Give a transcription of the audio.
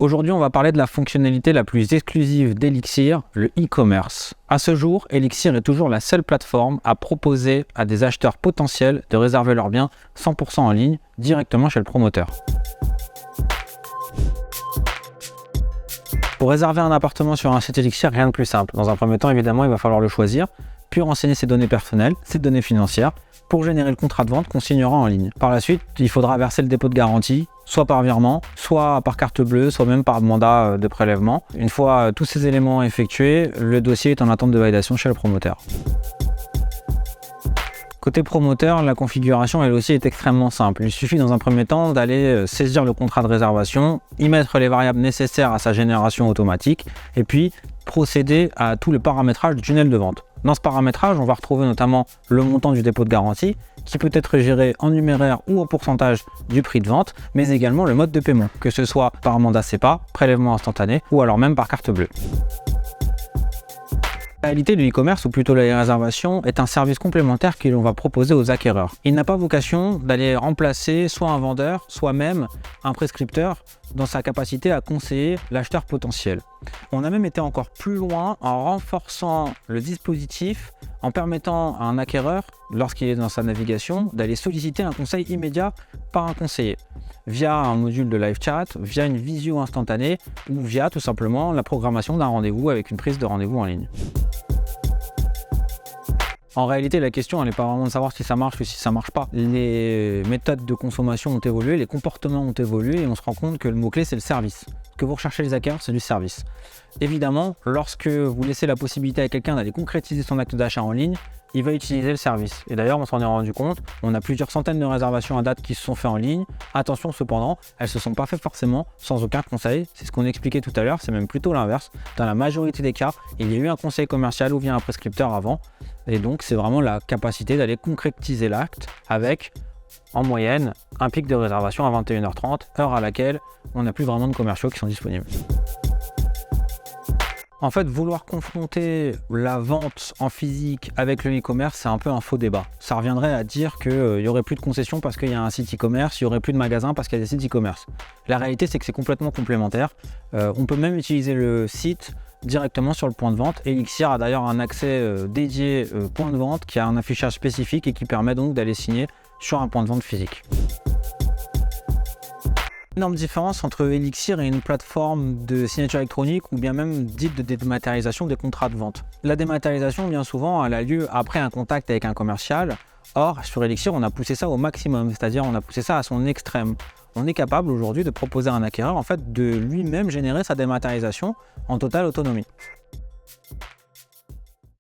Aujourd'hui, on va parler de la fonctionnalité la plus exclusive d'Elixir, le e-commerce. À ce jour, Elixir est toujours la seule plateforme à proposer à des acheteurs potentiels de réserver leurs biens 100% en ligne, directement chez le promoteur. Pour réserver un appartement sur un site Elixir, rien de plus simple. Dans un premier temps, évidemment, il va falloir le choisir, puis renseigner ses données personnelles, ses données financières, pour générer le contrat de vente qu'on signera en ligne. Par la suite, il faudra verser le dépôt de garantie, soit par virement, soit par carte bleue, soit même par mandat de prélèvement. Une fois tous ces éléments effectués, le dossier est en attente de validation chez le promoteur. Côté promoteur, la configuration elle aussi est extrêmement simple. Il suffit dans un premier temps d'aller saisir le contrat de réservation, y mettre les variables nécessaires à sa génération automatique et puis procéder à tout le paramétrage du tunnel de vente. Dans ce paramétrage, on va retrouver notamment le montant du dépôt de garantie qui peut être géré en numéraire ou en pourcentage du prix de vente, mais également le mode de paiement, que ce soit par mandat SEPA, prélèvement instantané ou alors même par carte bleue. La réalité du e-commerce, ou plutôt la réservation, est un service complémentaire que l'on va proposer aux acquéreurs. Il n'a pas vocation d'aller remplacer soit un vendeur, soit même un prescripteur dans sa capacité à conseiller l'acheteur potentiel. On a même été encore plus loin en renforçant le dispositif, en permettant à un acquéreur, lorsqu'il est dans sa navigation, d'aller solliciter un conseil immédiat par un conseiller, via un module de live chat, via une visio instantanée ou via tout simplement la programmation d'un rendez-vous avec une prise de rendez-vous en ligne. En réalité, la question, elle n'est pas vraiment de savoir si ça marche ou si ça marche pas. Les méthodes de consommation ont évolué, les comportements ont évolué et on se rend compte que le mot-clé, c'est le service. Ce que vous recherchez les acquéreurs, c'est du service. Évidemment, lorsque vous laissez la possibilité à quelqu'un d'aller concrétiser son acte d'achat en ligne, il va utiliser le service. Et d'ailleurs, on s'en est rendu compte, on a plusieurs centaines de réservations à date qui se sont faites en ligne. Attention cependant, elles ne se sont pas faites forcément sans aucun conseil. C'est ce qu'on expliquait tout à l'heure, c'est même plutôt l'inverse. Dans la majorité des cas, il y a eu un conseil commercial ou via un prescripteur avant. Et donc, c'est vraiment la capacité d'aller concrétiser l'acte avec, en moyenne, un pic de réservation à 21h30, heure à laquelle on n'a plus vraiment de commerciaux qui sont disponibles. En fait, vouloir confronter la vente en physique avec le e-commerce, c'est un peu un faux débat. Ça reviendrait à dire qu'il n'y aurait plus de concessions parce qu'il y a un site e-commerce, il n'y aurait plus de magasins parce qu'il y a des sites e-commerce. La réalité, c'est que c'est complètement complémentaire. On peut même utiliser le site directement sur le point de vente. Elixir a d'ailleurs un accès dédié point de vente qui a un affichage spécifique et qui permet donc d'aller signer sur un point de vente physique. Énorme différence entre Elixir et une plateforme de signature électronique ou bien même dite de dématérialisation des contrats de vente. La dématérialisation, bien souvent, elle a lieu après un contact avec un commercial. Or, sur Elixir, on a poussé ça au maximum, c'est-à-dire on a poussé ça à son extrême. On est capable aujourd'hui de proposer à un acquéreur en fait, de lui-même générer sa dématérialisation en totale autonomie.